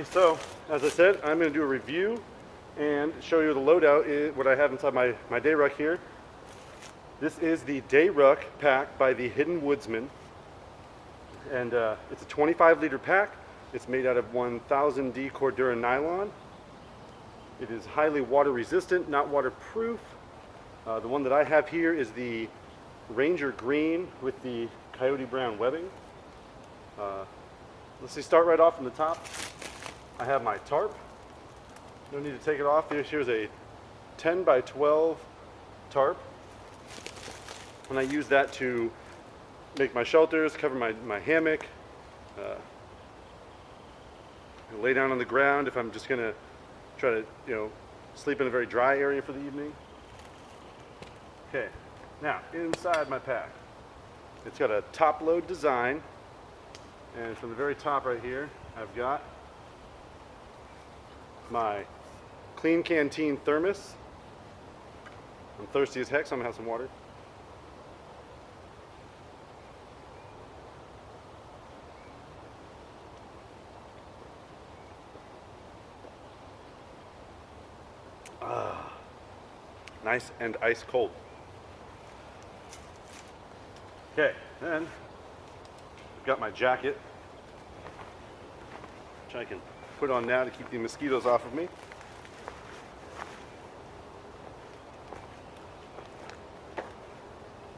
everybody. So, as I said, I'm going to do a review and show you the loadout, what I have inside my DAYRUCK here. This is the DAYRUCK pack by the Hidden Woodsmen. And it's a 25-liter pack. It's made out of 1000D Cordura nylon. It is highly water resistant, not waterproof. The one that I have here is the Ranger Green with the Coyote Brown webbing. Let's start right off from the top. I have my tarp. No need to take it off. Here's a 10 by 12 tarp. And I use that to make my shelters, cover my hammock, lay down on the ground if I'm just going to try to, sleep in a very dry area for the evening. Okay, now inside my pack, it's got a top load design, and from the very top right here, I've got my Clean Canteen thermos. I'm thirsty as heck, so I'm gonna have some water. Nice and ice cold. Okay, then I've got my jacket, which I can put on now to keep the mosquitoes off of me.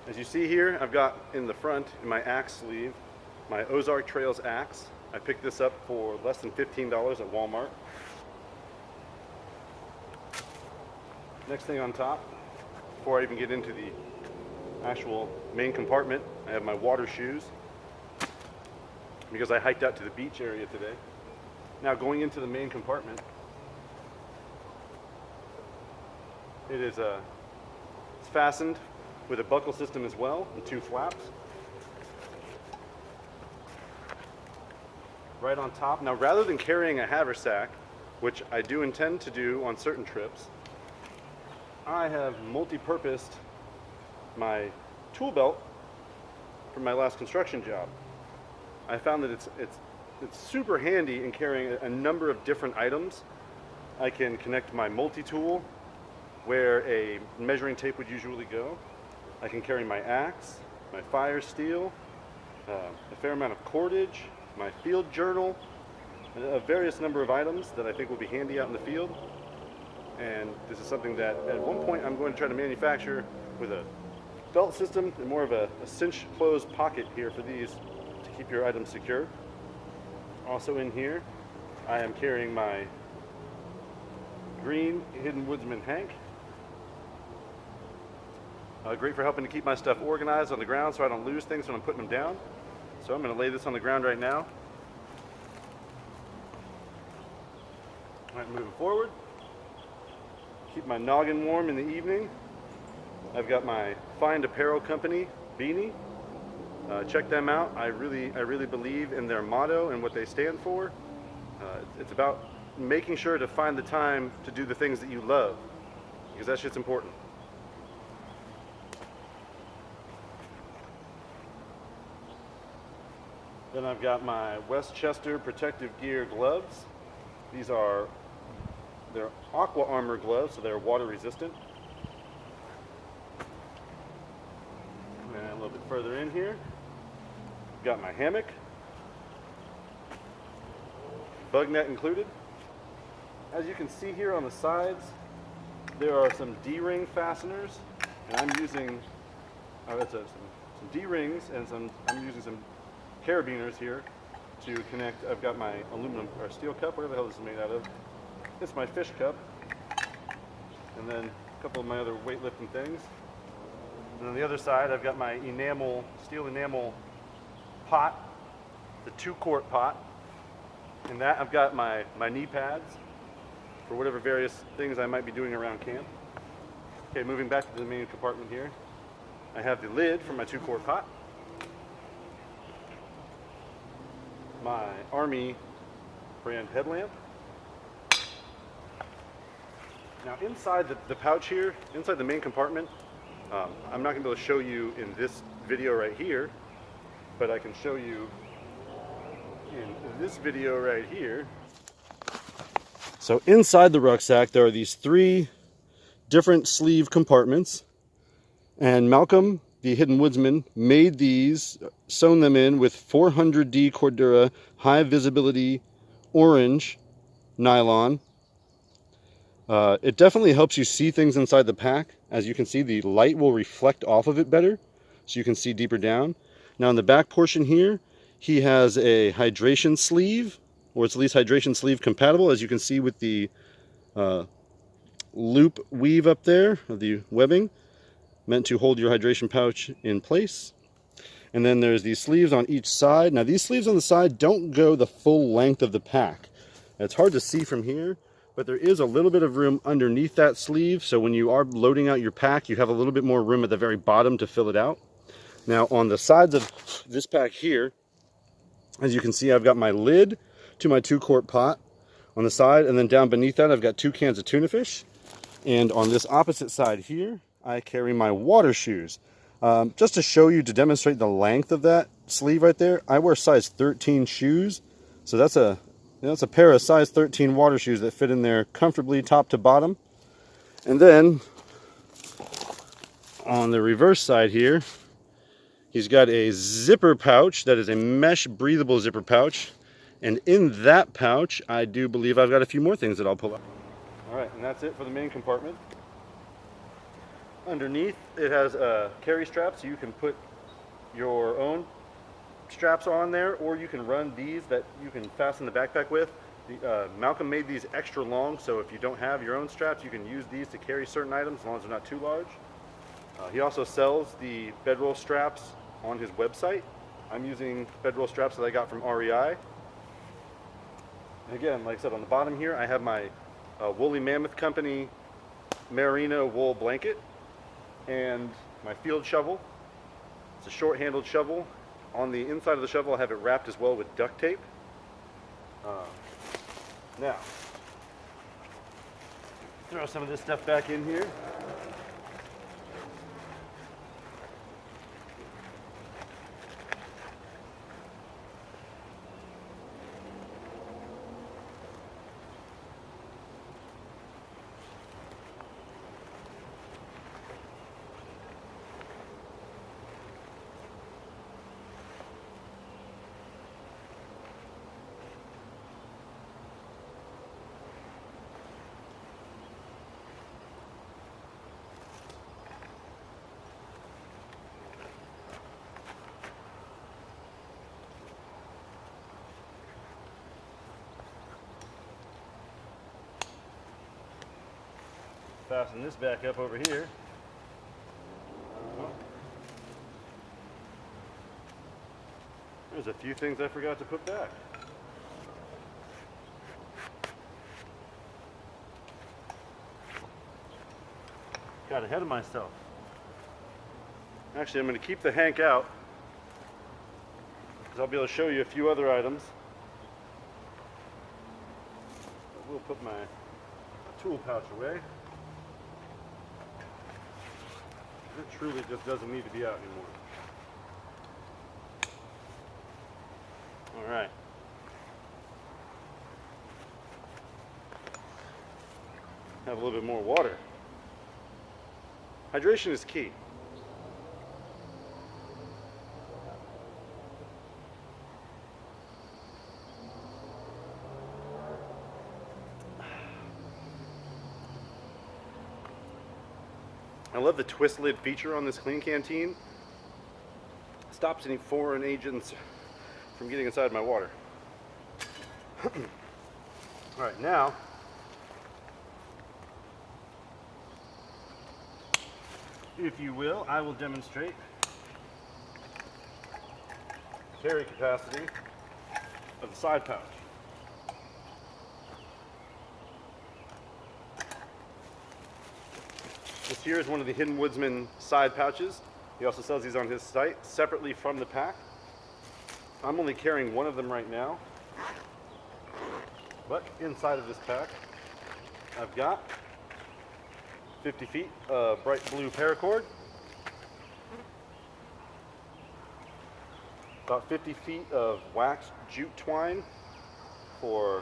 As you see here, I've got in the front, in my axe sleeve, my Ozark Trails axe. I picked this up for less than $15 at Walmart. Next thing on top, before I even get into the actual main compartment, I have my water shoes because I hiked out to the beach area today. Now going into the main compartment, it's fastened with a buckle system as well and 2 flaps. Right on top. Now rather than carrying a haversack, which I do intend to do on certain trips, I have multi-purposed my tool belt from my last construction job. I found that it's super handy in carrying a number of different items. I can connect my multi-tool where a measuring tape would usually go. I can carry my axe, my fire steel, a fair amount of cordage, my field journal, a various number of items that I think will be handy out in the field. And this is something that at one point I'm going to try to manufacture with a belt system and more of a cinch closed pocket here for these to keep your items secure. Also in here, I am carrying my green Hidden Woodsman Hank. Great for helping to keep my stuff organized on the ground so I don't lose things when I'm putting them down. So I'm going to lay this on the ground right now. All right, moving forward. Keep my noggin warm in the evening. I've got my Find Apparel Company beanie. Check them out. I really believe in their motto and what they stand for. It's about making sure to find the time to do the things that you love, because that shit's important. Then I've got my Westchester Protective Gear gloves. They're aqua armor gloves, so they're water resistant. And a little bit further in here, got my hammock, bug net included. As you can see here on the sides, there are some D-ring fasteners, and I'm using some D-rings and I'm using some carabiners here to connect. I've got my aluminum or steel cup, whatever the hell this is made out of. It's my fish cup, and then a couple of my other weightlifting things. And on the other side, I've got my steel enamel pot, the 2-quart pot. And that I've got my knee pads for whatever various things I might be doing around camp. Okay, moving back to the main compartment here. I have the lid for my 2-quart pot. My Army brand headlamp. Now inside the pouch here, inside the main compartment, I'm not going to be able to show you in this video right here, but I can show you in this video right here. So inside the rucksack, there are these 3 different sleeve compartments. And Malcolm, the Hidden Woodsman, made these, sewn them in with 400D Cordura high visibility orange nylon. It definitely helps you see things inside the pack. As you can see, the light will reflect off of it better, so you can see deeper down. Now in the back portion here, he has a hydration sleeve, or it's at least hydration sleeve compatible, as you can see with the loop weave up there of the webbing, meant to hold your hydration pouch in place. And then there's these sleeves on each side. Now these sleeves on the side don't go the full length of the pack. It's hard to see from here, but there is a little bit of room underneath that sleeve, so when you are loading out your pack, you have a little bit more room at the very bottom to fill it out. Now on the sides of this pack here, as you can see, I've got my lid to my 2-quart pot on the side, and then down beneath that I've got 2 cans of tuna fish. And on this opposite side here, I carry my water shoes. Just to show you, to demonstrate the length of that sleeve right there, I wear size 13 shoes, so that's a pair of size 13 water shoes that fit in there comfortably top to bottom. And then on the reverse side here, he's got a zipper pouch that is a mesh breathable zipper pouch. And in that pouch, I do believe I've got a few more things that I'll pull out. All right, and that's it for the main compartment. Underneath, it has a carry strap, so you can put your own straps on there, or you can run these that you can fasten the backpack with. Malcolm made these extra long, so if you don't have your own straps, you can use these to carry certain items as long as they're not too large. He also sells the bedroll straps on his website. I'm using bedroll straps that I got from REI. And again, like I said, on the bottom here, I have my Woolly Mammoth Company merino wool blanket and my field shovel. It's a short-handled shovel. On the inside of the shovel, I have it wrapped as well with duct tape. Now, throw some of this stuff back in here. Fasten this back up over here. There's a few things I forgot to put back. Got ahead of myself. Actually, I'm going to keep the Hank out, because I'll be able to show you a few other items. We'll put my tool pouch away. It truly just doesn't need to be out anymore. All right. Have a little bit more water. Hydration is key. I love the twist lid feature on this clean canteen. Stops any foreign agents from getting inside my water. All right, now if you will, I will demonstrate the carry capacity of the side pouch. This here is one of the Hidden Woodsmen side pouches. He also sells these on his site separately from the pack. I'm only carrying one of them right now, but inside of this pack I've got 50 feet of bright blue paracord, about 50 feet of waxed jute twine for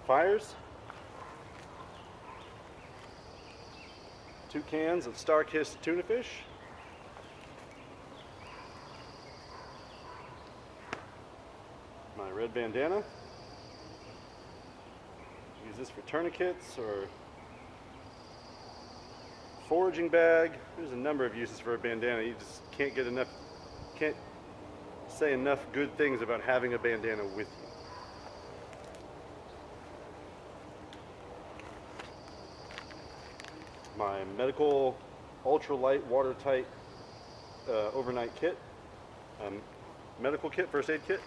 fires, 2 cans of star-kissed tuna fish. My red bandana. Use this for tourniquets or foraging bag. There's a number of uses for a bandana. You just can't get enough, can't say enough good things about having a bandana with you. My medical ultralight watertight overnight kit, medical kit, first aid kit.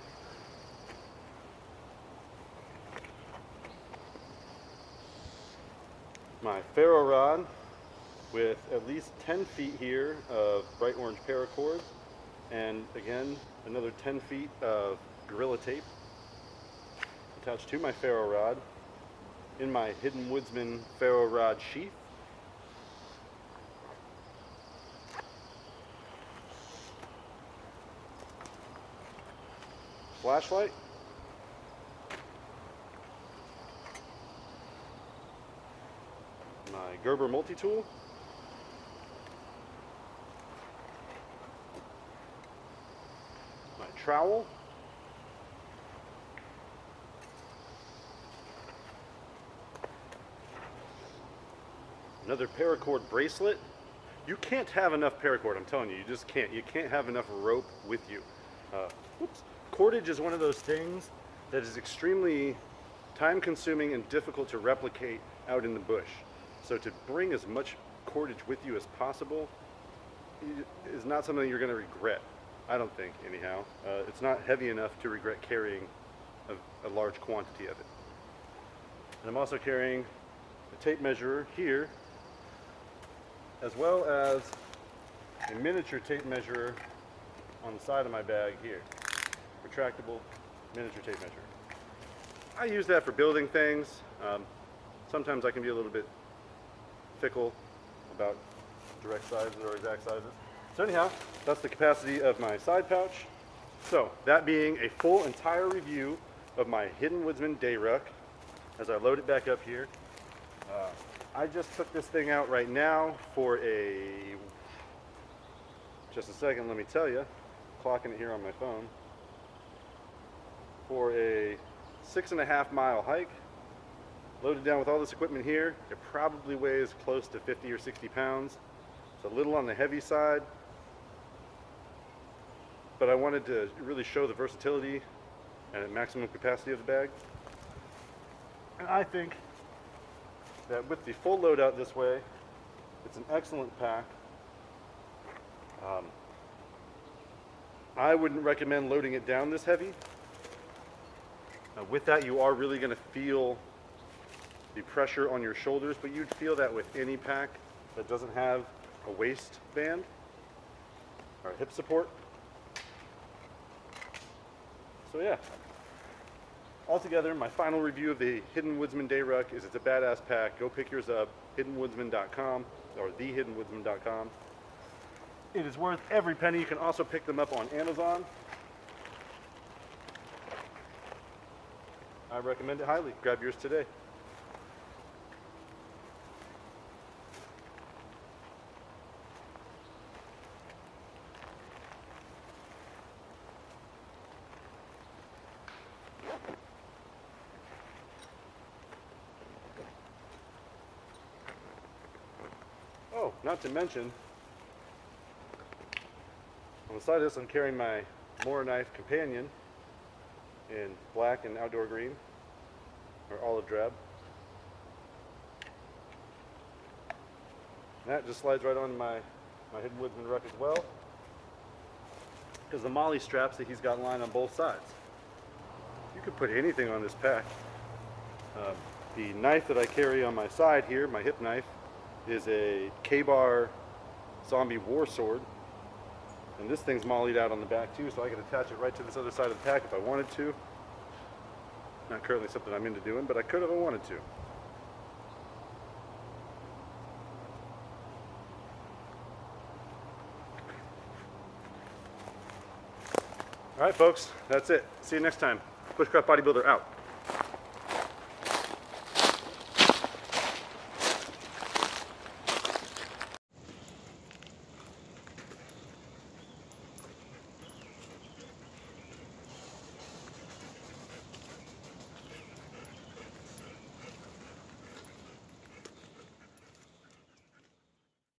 My ferro rod with at least 10 feet here of bright orange paracord, and again another 10 feet of Gorilla Tape attached to my ferro rod in my Hidden Woodsmen ferro rod sheath. Flashlight. My Gerber multi-tool. My trowel. Another paracord bracelet. You can't have enough paracord, I'm telling you, you just can't. You can't have enough rope with you. Whoops. Cordage is one of those things that is extremely time-consuming and difficult to replicate out in the bush. So to bring as much cordage with you as possible is not something you're going to regret. I don't think, anyhow. It's not heavy enough to regret carrying a large quantity of it. And I'm also carrying a tape measure here, as well as a miniature tape measure on the side of my bag here. Retractable miniature tape measure. I use that for building things. Sometimes I can be a little bit fickle about direct sizes or exact sizes. So anyhow, that's the capacity of my side pouch. So that being a full entire review of my Hidden Woodsmen DAYRUCK, as I load it back up here. I just took this thing out right now for just a second, let me tell you, clocking it here on my phone, for a 6.5 mile hike. Loaded down with all this equipment here. It probably weighs close to 50 or 60 pounds. It's a little on the heavy side, but I wanted to really show the versatility and maximum capacity of the bag. And I think that with the full loadout this way, it's an excellent pack. I wouldn't recommend loading it down this heavy. With that, you are really going to feel the pressure on your shoulders, but you'd feel that with any pack that doesn't have a waistband or hip support. So yeah, altogether, my final review of the Hidden Woodsmen DAYRUCK is it's a badass pack. Go pick yours up, hiddenwoodsmen.com or thehiddenwoodsmen.com. It is worth every penny. You can also pick them up on Amazon. I recommend it highly. Grab yours today. Oh, not to mention, on the side of this, I'm carrying my Moore Knife Companion in black and outdoor green, or olive drab. And that just slides right on my Hidden Woodsmen ruck as well, because the molly straps that he's got lined on both sides. You could put anything on this pack. The knife that I carry on my side here, my hip knife, is a K-bar zombie war sword. And this thing's mollied out on the back too, so I can attach it right to this other side of the pack if I wanted to. Not currently something I'm into doing, but I could if I wanted to. All right, folks, that's it. See you next time. Bushcraft Bodybuilder out.